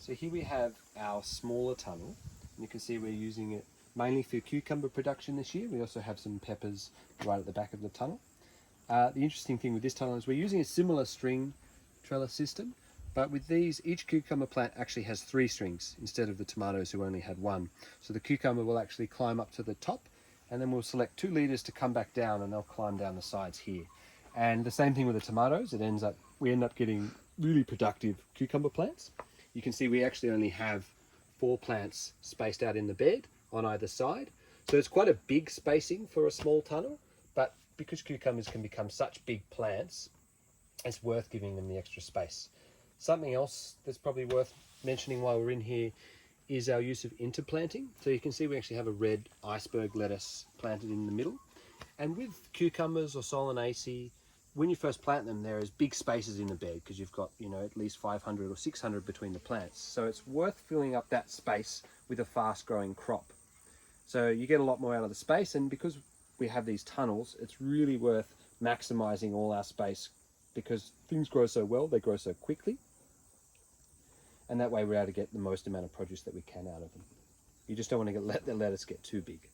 So here we have our smaller tunnel, and you can see we're using it mainly for cucumber production this year. We also have some peppers right at the back of the tunnel. The interesting thing with this tunnel is we're using a similar string trellis system, but with these, each cucumber plant actually has 3 strings instead of the tomatoes who only had 1. So the cucumber will actually climb up to the top, and then we'll select 2 leaders to come back down, and they'll climb down the sides here. And the same thing with the tomatoes. We end up getting really productive cucumber plants. You can see we actually only have 4 plants spaced out in the bed on either side. So it's quite a big spacing for a small tunnel, but because cucumbers can become such big plants, it's worth giving them the extra space. Something else that's probably worth mentioning while we're in here is our use of interplanting. So you can see we actually have a red iceberg lettuce planted in the middle. And with cucumbers or solanaceae, when you first plant them, there is big spaces in the bed because you've got, at least 500 or 600 between the plants. So it's worth filling up that space with a fast growing crop. So you get a lot more out of the space, and because we have these tunnels, it's really worth maximizing all our space because things grow so well, they grow so quickly. And that way we're able to get the most amount of produce that we can out of them. You just don't want to let the lettuce get too big.